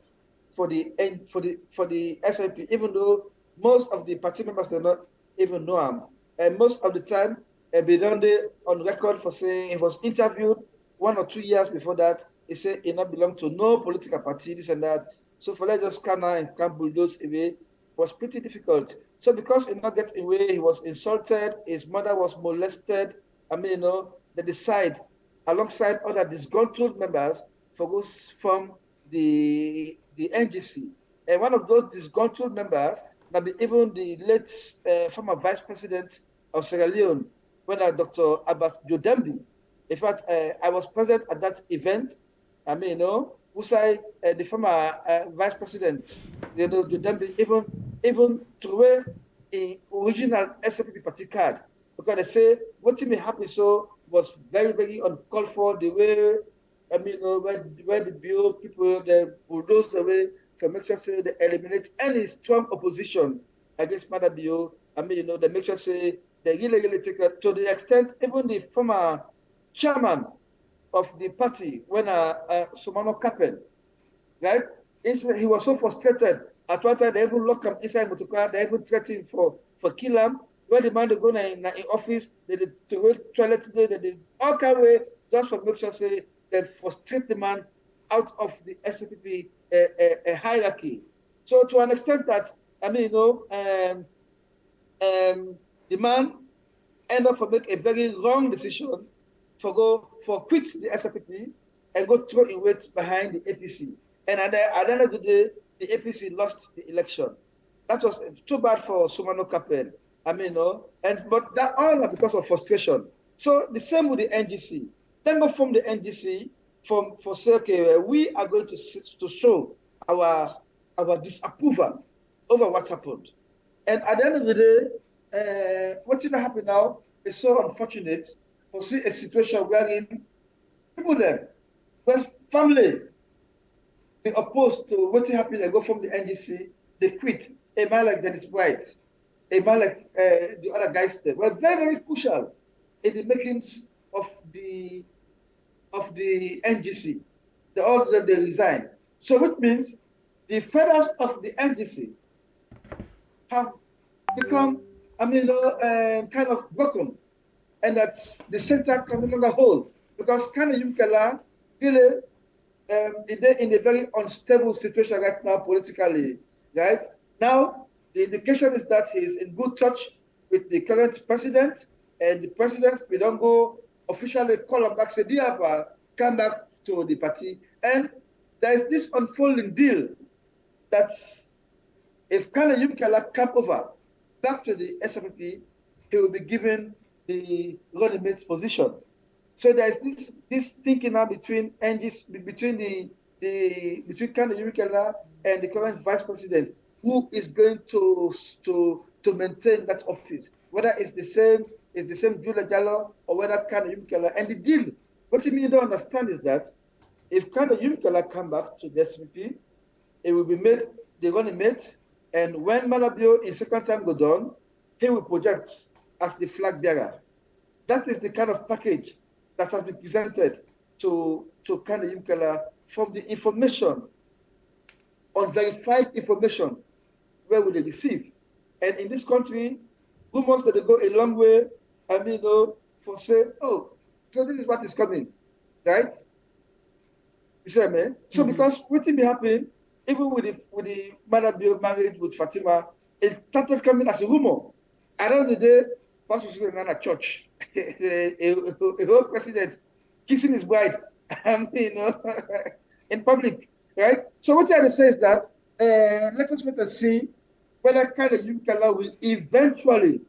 for the SLP, even though most of the party members do not even know him. And most of the time, Bidonde on record for saying he was interviewed 1 or 2 years before that. He said he not belong to no political party, this and that. So for let just come now and come bulldoze away was pretty difficult. So because he not get away, he was insulted, his mother was molested. They decide alongside other disgruntled members for goes from the NGC. And one of those disgruntled members, that be even the late former vice president of Sierra Leone, when Dr. Abbas Jodembi. In fact, I was present at that event. Who say the former vice president, Jodembi, even threw in original SLPP party card, because they say what may happen so was very, very uncalled for. The way, where the Bio people, they bulldoze the way to make sure say they eliminate any strong opposition against Maada Bio. They make sure say they really take it to the extent even the former chairman of the party, when Sumano Kapen, right? He was so frustrated. At one time, they even lock him inside motorcar. They even threatened for kill him. When the man they go in office, they did toilet, they did all kind of way just for make sure say they frustrate the man out of the SLPP hierarchy. So to an extent that the man ended up for make a very wrong decision for quit the SLPP and go throw in weight behind the APC. And at the end of the day, the APC lost the election. That was too bad for Sumano Kapen. But that all are because of frustration. So the same with the NGC. Then go from the NGC for say, okay, we are going to show our disapproval over what happened. And at the end of the day, what's going to happen now is so unfortunate for see a situation wherein people there, where family be opposed to what happened and go from the NGC, they quit. A man like Dennis Bright, a man like the other guys there were very, very crucial in the makings of the NGC. They resigned. So which means the feathers of the NGC have become, kind of broken, and that's the center can no longer hold, because Kano Yumkela really is in a very unstable situation right now politically. right? Now, the indication is that he is in good touch with the current president, and the president will don't go officially call him back, say, do you have come back to the party? And there is this unfolding deal that if Kane Yumkela come over back to the SFP, he will be given the running mate position. So there is this thinking now between between Kane Yumkela and the current vice president, who is going to maintain that office, whether it's the same Julia Jallo or whether Kane Yumkela. And the deal, what you don't understand is that if Kane Yumkela come back to the SPP, it will be made the running mate, and when Malabio in second time go down, he will project as the flag bearer. That is the kind of package that has been presented to Kane Yumkela from the information, unverified information, where will they receive. And in this country, rumors that they go a long way, for say, oh, so this is what is coming, right? You see what I mean? So because what will be happening, even with the Malabio marriage with Fatima, it started coming as a rumor. At the end of the day, Pastor was in a church, a whole president kissing his bride, in public, right? So what I say is that let us wait and see whether Kane Yumkela will eventually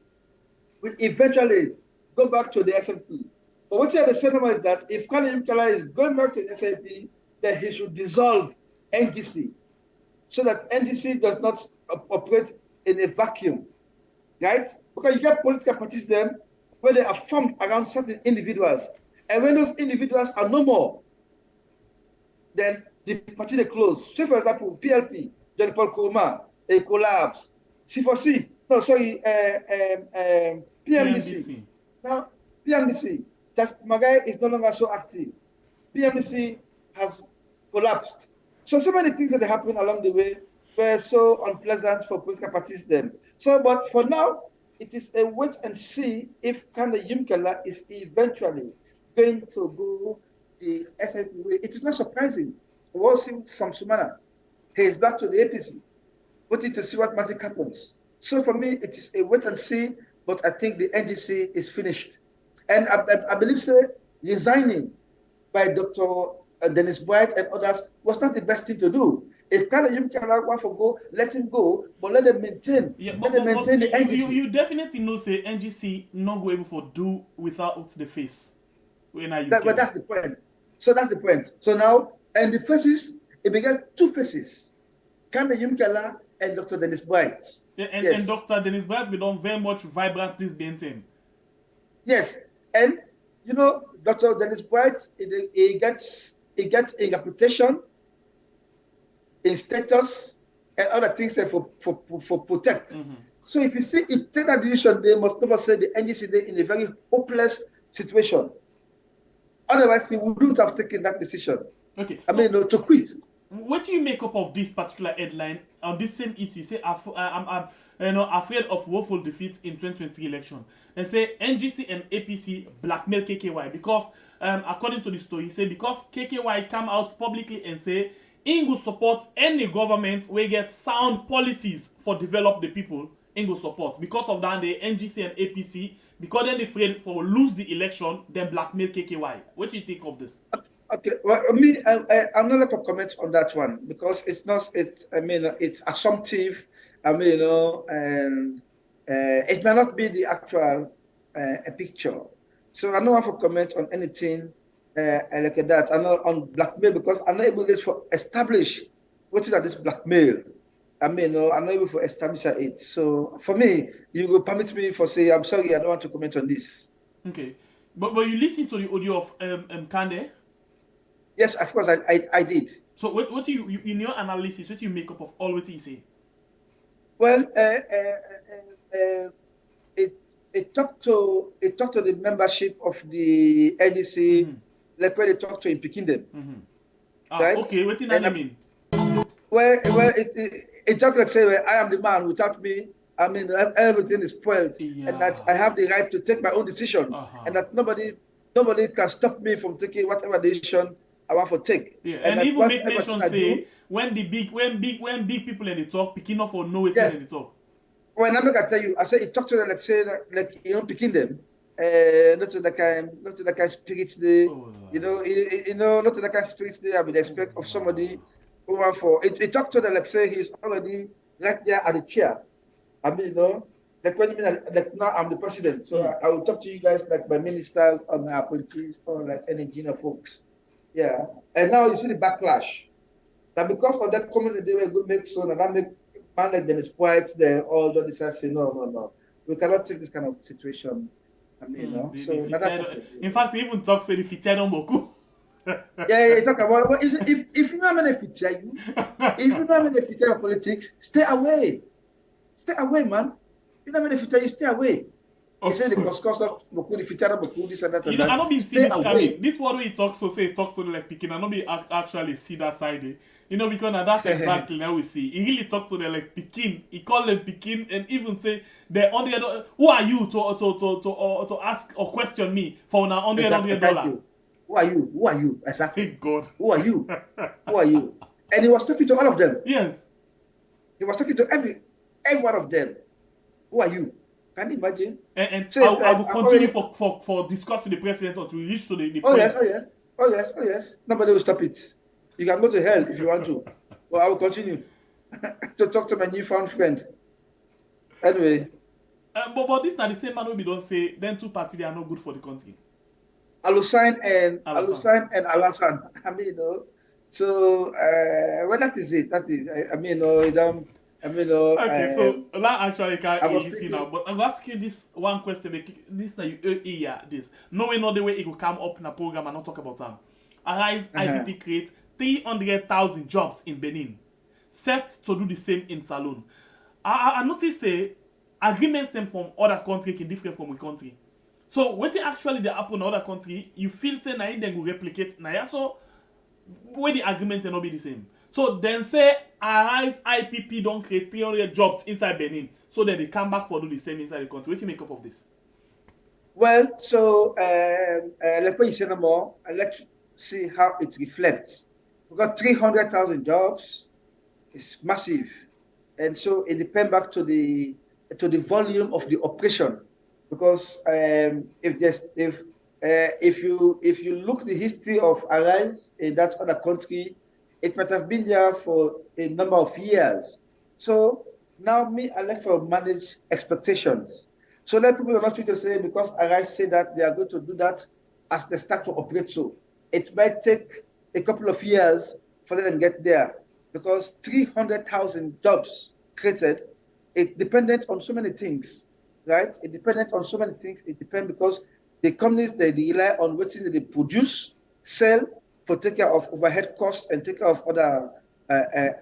go back to the SNP. But what I say now is that if Kane Yumkela is going back to the SNP, then he should dissolve NDC, so that NDC does not operate in a vacuum, right? Because you get political parties then where they are formed around certain individuals. And when those individuals are no more, then the party they close. Say, for example, PLP, John Paul Kurma, a collapse. C4C, no, sorry, PMDC. Now, PMDC, that Magai is no longer so active. PMDC has collapsed. So many things that happen along the way were so unpleasant for political parties then. So, but for now, it is a wait and see if Kane Yumkela is eventually going to go the SNP way. It is not surprising. We'll see from Sumana. He is back to the APC, waiting to see what magic happens. So for me, it is a wait and see, but I think the NDC is finished. And I believe, say, resigning by Dr. Dennis Bright and others was not the best thing to do. If Kane Yumkela want to go, let him go, but let them maintain. Yeah, let them maintain the NGC. You definitely know, say, NGC not go able to do without the face. But that's the point. So that's the point. So now, and the faces, it began two faces. Kane Yumkela and Dr. Dennis Bright. Yeah, and Dr. Dennis Bright become very much vibrant this maintain. Yes. And Dr. Dennis Bright, he gets a reputation, in status, and other things for protect. So if you see, if take that decision, they must never say the NGC they in a very hopeless situation. Otherwise, he wouldn't have taken that decision. Okay. To quit. What do you make up of this particular headline on this same issue? Say, I'm afraid of woeful defeat in 2020 election. And say NGC and APC blackmail KKY because, according to the story, he say because KKY come out publicly and say he will support any government where get sound policies for develop the people. He will support because of that the NGC and APC because then they afraid for lose the election then blackmail KKY. What do you think of this? Okay, well, I'm not going to comment on that one because it's not. It's assumptive. It may not be the actual picture. So I don't want to comment on anything like that. I'm not on blackmail because I'm not able to establish what is this blackmail. I'm not able to establish it. So for me, you will permit me for say, I'm sorry, I don't want to comment on this. Okay, but you listen to the audio of Kande? Yes, of course, I did. So what do you in your analysis, what do you make up of all what he say? Well, it talked to the membership of the NDC, like where they talked to in Peking them. Right? Okay, what does that mean? Well, it talked like say, well, I am the man. Without me, everything is spoiled, and that I have the right to take my own decision, and that nobody can stop me from taking whatever decision I want for take. Yeah, and like even what make everything mention I say do, when big people in the talk, picking up or know it yes. in the talk. When I make I tell you, I say it talk to them like say like you know picking them. Not to the kind spirits they, Oh, not to the kind spirits they. I would expect of somebody who want for it talk to them like say he's already right there at the chair. I mean, like when you mean like now I'm the president, so I will talk to you guys like my ministers or my appointees or like any junior folks. Yeah, and now you see the backlash. Now because of that comment they were going to make so and that make man like then is quiet there all the this say no. We cannot take this kind of situation. I mean, so now that's okay. In fact, he even talks to the Fitier Boku. Yeah, talk about well, if you know how many feature you, if you know how many feature of politics, stay away. Stay away, man. You know how many feature you stay away. He said the cost of Boku, the feature of Boku, this and that and that. I don't be see stay this away. coming. This word we talk so say talk to the like picking. I don't be actually see that side. Because that's exactly now we see. He really talk to the like picking. He call them picking and even say they're on the other. Who are you to ask or question me for now $100? Who are you? Who are you? Exactly. Thank God. Who are you? Who are you? And he was talking to all of them. Yes. He was talking to every one of them. Who are you? Can you imagine? And so I will continue for discuss with the president or to reach to the yes. Oh yes. Nobody will stop it. You can go to hell if you want to. Well, I will continue to talk to my newfound friend. Anyway. But this is not the same man who we don't say then two parties they are not good for the country. Alusan and Alasan. I mean, so well that is it. That is okay, so that actually can't see now. But I'm asking you this one question. This that you hear this. Knowing all the way it will come up in a program and not talk about them. ANALYSE IPP create 300,000 jobs in Benin. Set to do the same in Salone. I notice say agreements from other countries can different from a country. So what actually they happen in other country, you feel say now they will replicate now so where the agreement will not be the same. So then say ANALYSE IPP don't create 300 jobs inside Benin. So then they come back for do the same inside the country. What do you make up of this? Well, so like what you said no more, let's see how it reflects. We got 300,000 jobs. It's massive. And so it depends back to the volume of the operation. Because if you look the history of ANALYSE in that other country, it might have been there for a number of years. So now I like to manage expectations. So let people are not to say because ANALYSE say that they are going to do that as they start to operate. So it might take a couple of years for them to get there because 300,000 jobs created, it dependent on so many things. Right? It depends on so many things. It depends because the companies they rely on what they produce, sell, for take care of overhead costs and take care of other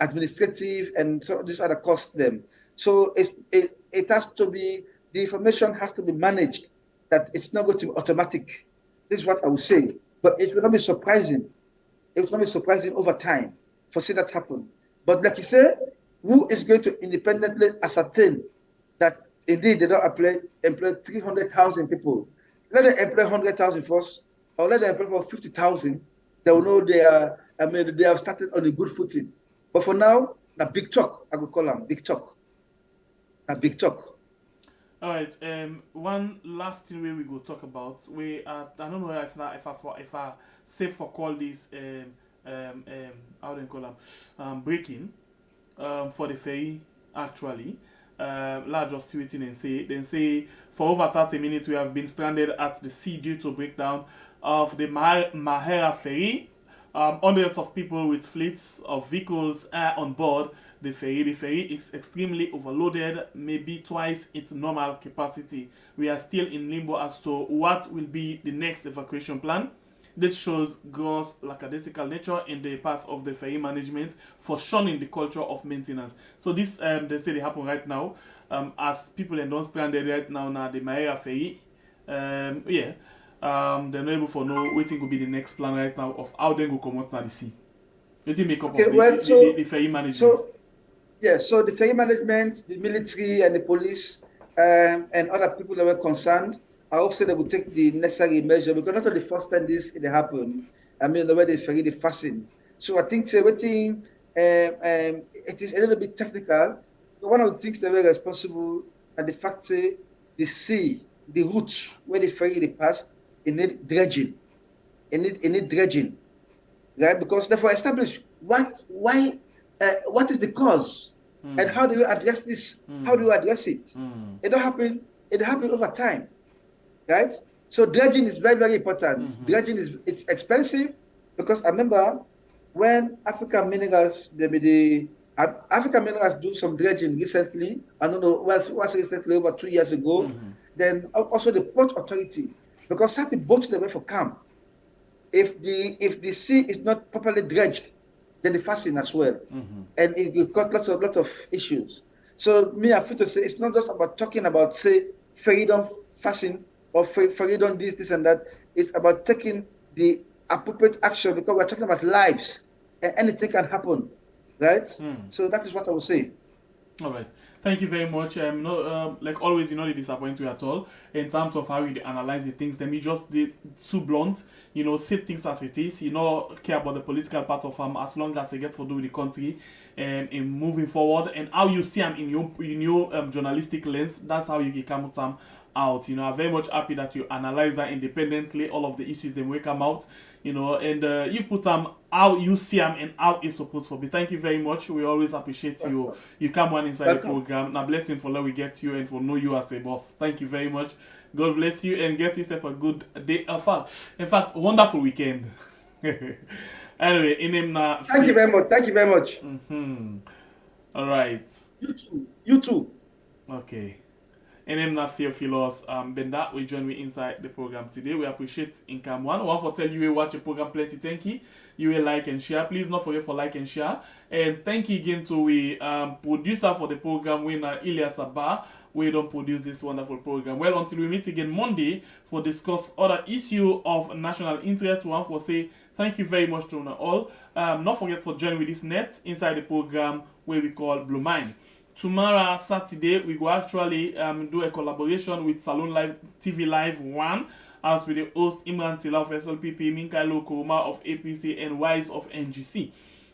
administrative and so these other costs them. So it has to be the information has to be managed. That it's not going to be automatic. This is what I would say. But it will not be surprising. It will not be surprising over time for see that happen. But like you say, who is going to independently ascertain that indeed they don't employ 300,000 people? Let them employ 100,000 first, or let them employ for 50,000. They will know they have started on a good footing. But for now, the big talk, I would call them big talk. A big talk. All right. One last thing we go talk about. I don't know if I safe for call this how do you call them breaking for the ferry actually. Large just waiting and say for over 30 minutes we have been stranded at the sea due to breakdown of the Mahera ferry. Hundreds of people with fleets of vehicles are on board the ferry. The ferry is extremely overloaded, maybe twice its normal capacity. We are still in limbo as to what will be the next evacuation plan. This shows gross lackadaisical nature in the path of the ferry management for shunning the culture of maintenance. So this they say they happen right now as people don't stranded right now the Mahera ferry. They're not able to know what will be the next plan right now of how they will come out to the sea. What do you make up of the ferry management? So the ferry management, the military and the police and other people that were concerned, I hope so they will take the necessary measure because not the first time this happened. I mean, where they ferry the fasting. So I think everything it is a little bit technical. One of the things that were responsible and the fact say the sea, the roots where they ferry the pass, it need dredging. It need dredging, right? Because therefore establish why what is the cause and how do you address this? How do you address it? It don't happen. It happens over time, right? So dredging is very, very important. Dredging it's expensive because I remember when African Minerals, African Minerals do some dredging recently. I don't know, once recently, over 2 years ago. Then also the Port Authority, because certain boats they went for camp. If the sea is not properly dredged, then the fasting as well, and it will cause lot of issues. So me, I feel to say it's not just about talking about say freedom fasting or freedom this and that. It's about taking the appropriate action because we're talking about lives and anything can happen, right? So that is what I would say. All right. Thank you very much. Like always, you know, they disappoint you at all in terms of how you analyze the things. Them you just did too blunt, you know, say things as it is. You know, care about the political part of them as long as they get to do with the country and in moving forward and how you see them in your journalistic lens. That's how you can come with them out. You know, I'm very much happy that you analyze that independently, all of the issues they will come out, you know, and you put them how you see them and how it's supposed to be. Thank you very much. We always appreciate you come on inside the program. Now blessing for let we get you and for know you as a boss. Thank you very much. God bless you and get yourself a good day. In fact, wonderful weekend. Anyway, in him now. Thank you very much. Thank you very much. All right. You too. You too. Okay. And I'm not Theophilos Benda. We join me inside the program today. We appreciate income one. One for tell you we watch the program plenty. Thank you. You will like and share. Please not forget for like and share. And thank you again to we producer for the program, winner Elias Abba. We don't produce this wonderful program. Well, until we meet again Monday for discuss other issue of national interest. One for say thank you very much to all. Not forget for join with this net inside the program where we call Blue Mind. Tomorrow, Saturday, we will actually do a collaboration with Salon Live TV Live 1 as with the host Imran Tila of SLPP, Minkailo Kuruma of APC, and Wise of NGC.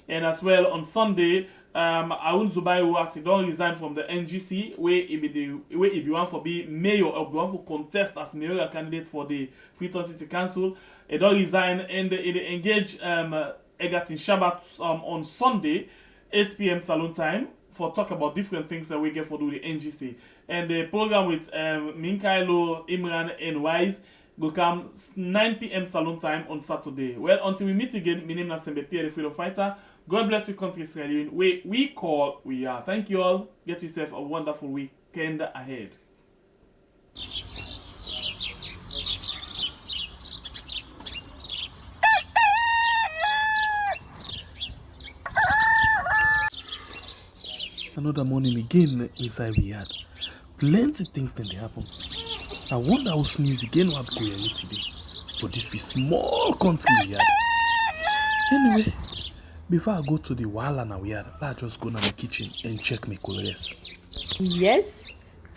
And as well on Sunday, Aoun Zubairu as he don't resign from the NGC, where he be one for be mayor or be one for contest as mayoral candidate for the Freetown City Council. He don't resign and they engage Egatin Shabbat on Sunday, 8 p.m. Salon time, for talk about different things that we get for do the NGC. And the program with Minkailo, Imran, and Wise will come 9 p.m. Salon time on Saturday. Well, until we meet again, my name is Sembe Pierre, the freedom fighter. God bless you, country Australia. We call, we are. Thank you all. Get yourself a wonderful weekend ahead. Another morning again inside we had plenty things then they happen. I wonder how sneeze again what go here today. But this be small country we had. Anyway, before I go to the wahala now we had, I just go to the kitchen and check my colors. Yes,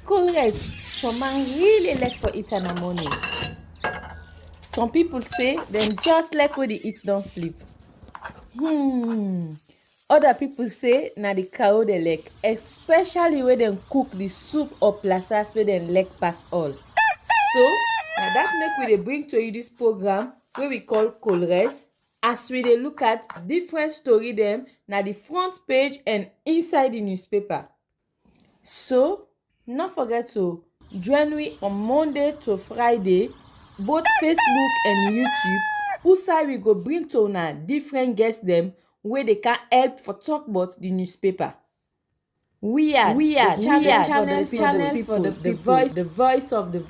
colors. Some man really like for eat in the morning. Some people say them just like when they eat don't sleep. Other people say na the cow they like, especially when they cook the soup or plasas where they like pass all. So now that make we dey bring to you this program where we call Colores, as we dey look at different story them na the front page and inside the newspaper. So not forget to join me on Monday to Friday, both Facebook and YouTube. Usai we go bring to una different guests them where they can help for talk about the newspaper. We are channel for the voice of the